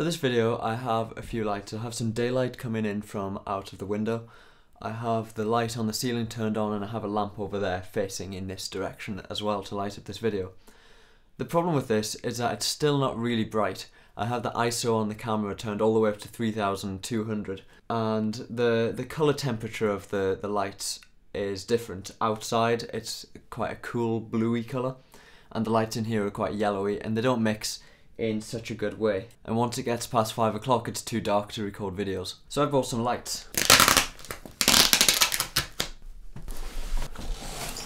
For this video I have a few lights. I have some daylight coming in from out of the window. I have the light on the ceiling turned on, and I have a lamp over there facing in this direction as well to light up this video. The problem with this is that it's still not really bright. I have the ISO on the camera turned all the way up to 3200, and the colour temperature of the lights is different. Outside it's quite a cool bluey colour, and the lights in here are quite yellowy, and they don't mix in such a good way. And once it gets past 5 o'clock it's too dark to record videos. So I bought some lights.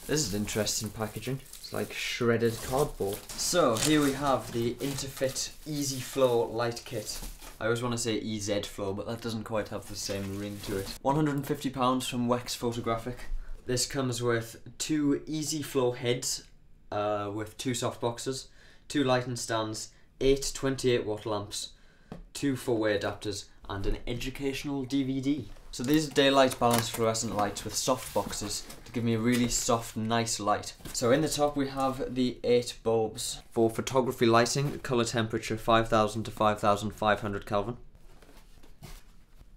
This is interesting packaging. It's like shredded cardboard. So here we have the Interfit EZ-flow light kit. I always want to say EZ-flow, but that doesn't quite have the same ring to it. £150 from Wex Photographic. This comes with 2 EZ-flow heads with 2 softboxes, 2 lighting stands, 8 28-watt lamps, 2 4-way adapters, and an educational DVD. So these are daylight balanced fluorescent lights with soft boxes to give me a really soft, nice light. So in the top we have the 8 bulbs for photography lighting, colour temperature 5000 to 5500 Kelvin.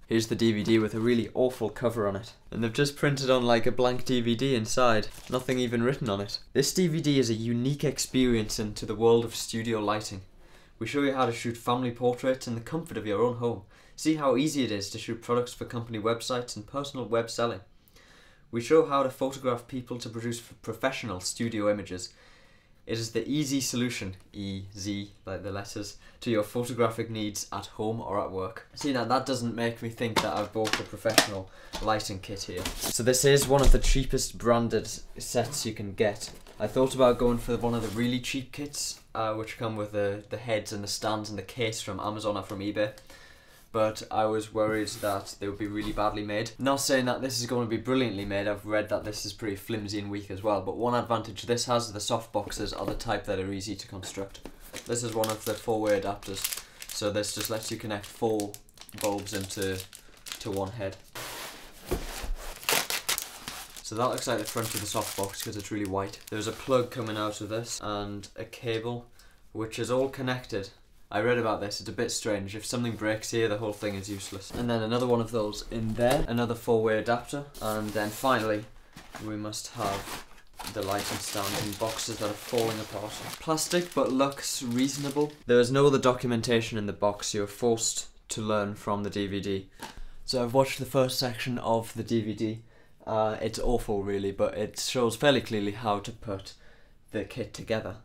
Here's the DVD with a really awful cover on it. And they've just printed on like a blank DVD inside. Nothing even written on it. This DVD is a unique experience into the world of studio lighting. We show you how to shoot family portraits in the comfort of your own home. See how easy it is to shoot products for company websites and personal web selling. We show how to photograph people to produce professional studio images. It is the easy solution, E-Z, like the letters, to your photographic needs at home or at work. See, now that doesn't make me think that I've bought a professional lighting kit here. So this is one of the cheapest branded sets you can get. I thought about going for one of the really cheap kits, which come with the heads and the stands and the case from Amazon or from eBay. But I was worried that they would be really badly made. Not saying that this is going to be brilliantly made. I've read that this is pretty flimsy and weak as well, but one advantage this has, the soft boxes are the type that are easy to construct. This is one of the 4-way adapters, so this just lets you connect 4 bulbs into one head. So that looks like the front of the soft box because it's really white. There's a plug coming out of this and a cable which is all connected. I read about this, it's a bit strange. If something breaks here, the whole thing is useless. And then another one of those in there, another 4-way adapter, and then finally we must have the lighting stand in boxes that are falling apart. Plastic, but looks reasonable. There is no other documentation in the box, you're forced to learn from the DVD. So I've watched the first section of the DVD. It's awful really, but it shows fairly clearly how to put the kit together.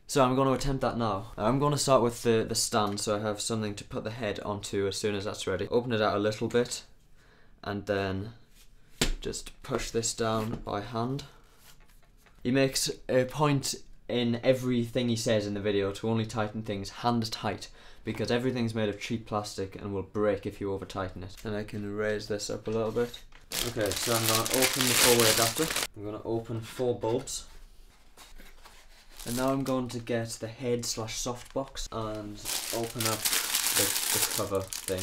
So I'm going to attempt that now. I'm going to start with the stand, so I have something to put the head onto as soon as that's ready. Open it out a little bit, and then just push this down by hand. He makes a point in everything he says in the video to only tighten things hand tight, because everything's made of cheap plastic and will break if you over tighten it. And I can raise this up a little bit. Okay, so I'm going to open the 4-way adapter. I'm going to open 4 bulbs. And now I'm going to get the head / softbox and open up the cover thing.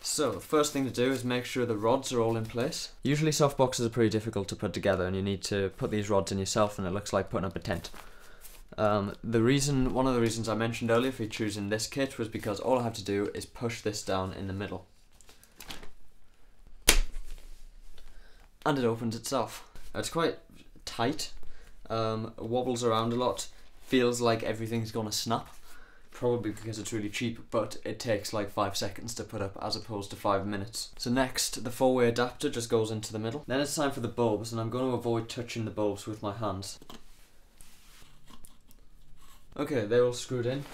So the first thing to do is make sure the rods are all in place. Usually softboxes are pretty difficult to put together, and you need to put these rods in yourself, and it looks like putting up a tent. One of the reasons I mentioned earlier for choosing this kit was because all I have to do is push this down in the middle. And it opens itself. It's quite tight. Wobbles around a lot, feels like everything's gonna snap, probably because it's really cheap, but it takes like 5 seconds to put up as opposed to 5 minutes. So next, the 4-way adapter just goes into the middle. Then it's time for the bulbs, and I'm going to avoid touching the bulbs with my hands. Okay, they're all screwed in.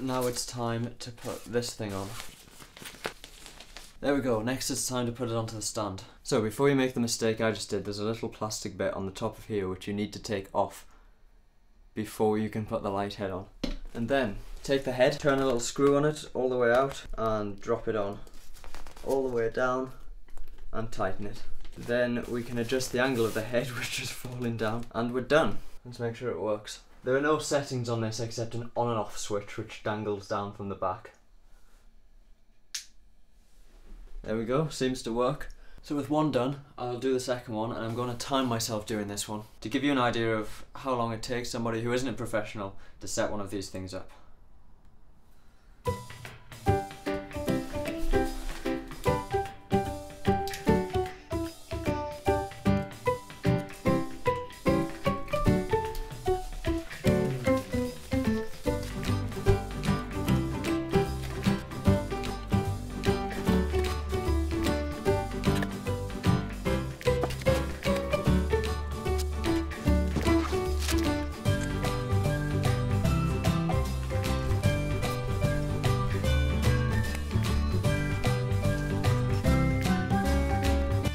Now it's time to put this thing on. There we go, next it's time to put it onto the stand. So before you make the mistake I just did, there's a little plastic bit on the top of here which you need to take off before you can put the light head on. And then take the head, turn a little screw on it all the way out, and drop it on all the way down and tighten it. Then we can adjust the angle of the head which is falling down, and we're done. Let's make sure it works. There are no settings on this except an on and off switch which dangles down from the back. There we go, seems to work. So with one done, I'll do the second one, and I'm going to time myself doing this one to give you an idea of how long it takes somebody who isn't a professional to set one of these things up.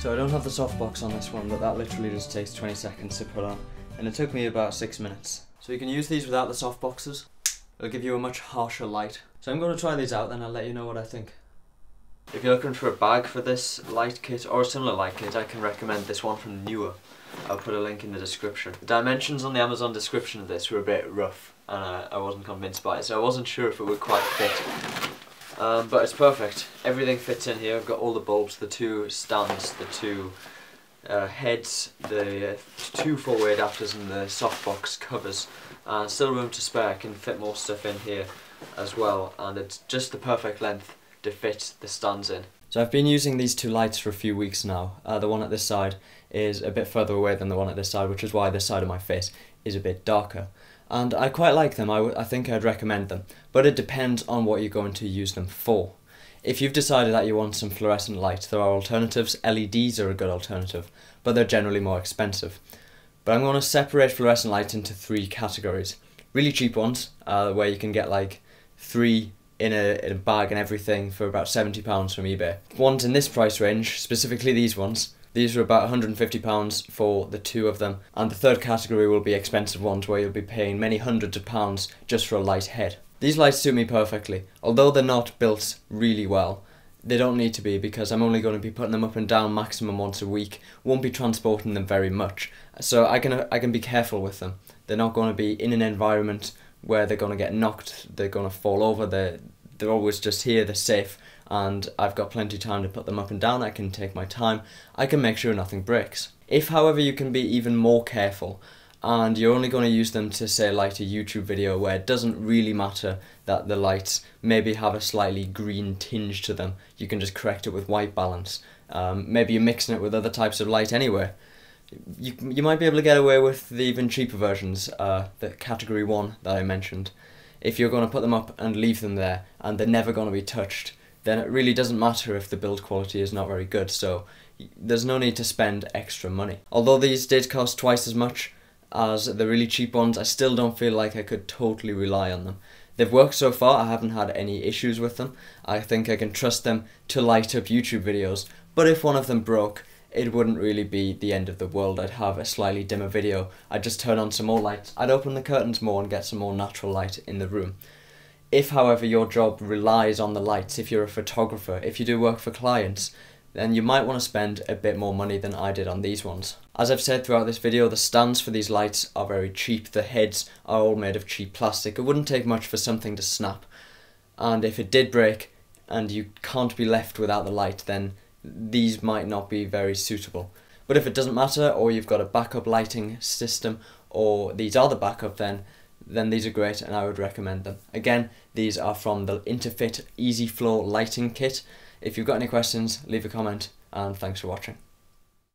So I don't have the softbox on this one, but that literally just takes 20 seconds to put on, and it took me about 6 minutes. So you can use these without the softboxes. It'll give you a much harsher light. So I'm going to try these out, then I'll let you know what I think. If you're looking for a bag for this light kit or a similar light kit, I can recommend this one from Newer. I'll put a link in the description. The dimensions on the Amazon description of this were a bit rough, and I wasn't convinced by it, so I wasn't sure if it would quite fit. But it's perfect. Everything fits in here. I've got all the bulbs, the 2 stands, the 2 heads, the 2 4-way adapters and the softbox covers. Still room to spare. I can fit more stuff in here as well, and it's just the perfect length to fit the stands in. So I've been using these 2 lights for a few weeks now. The one at this side is a bit further away than the one at this side, which is why this side of my face is a bit darker. And I quite like them. I think I'd recommend them, but it depends on what you're going to use them for. If you've decided that you want some fluorescent light, there are alternatives. LEDs are a good alternative, but they're generally more expensive. But I'm going to separate fluorescent lights into 3 categories. Really cheap ones, where you can get like 3 in a bag and everything for about £70 from eBay. Ones in this price range, specifically these ones, these are about £150 for the 2 of them, and the 3rd category will be expensive ones where you'll be paying many hundreds of pounds just for a light head. These lights suit me perfectly. Although they're not built really well, they don't need to be, because I'm only going to be putting them up and down maximum once a week, won't be transporting them very much, so I can be careful with them. They're not going to be in an environment where they're going to get knocked, they're going to fall over, they're always just here, they're safe, and I've got plenty of time to put them up and down. I can take my time, I can make sure nothing breaks. If however you can be even more careful, and you're only going to use them to say light a YouTube video where it doesn't really matter that the lights maybe have a slightly green tinge to them, you can just correct it with white balance. Maybe you're mixing it with other types of light anyway. You might be able to get away with the even cheaper versions, the category 1 that I mentioned. If you're going to put them up and leave them there and they're never going to be touched, then it really doesn't matter if the build quality is not very good, so there's no need to spend extra money. Although these did cost twice as much as the really cheap ones, I still don't feel like I could totally rely on them. They've worked so far, I haven't had any issues with them. I think I can trust them to light up YouTube videos, but if one of them broke, it wouldn't really be the end of the world. I'd have a slightly dimmer video, I'd just turn on some more lights, I'd open the curtains more and get some more natural light in the room. If however your job relies on the lights, if you're a photographer, if you do work for clients, then you might want to spend a bit more money than I did on these ones. As I've said throughout this video, the stands for these lights are very cheap, the heads are all made of cheap plastic. It wouldn't take much for something to snap, and if it did break and you can't be left without the light, then these might not be very suitable. But if it doesn't matter, or you've got a backup lighting system, or these are the backup, then these are great and I would recommend them. Again, these are from the Interfit EZ-flow lighting kit. If you've got any questions, leave a comment, and thanks for watching.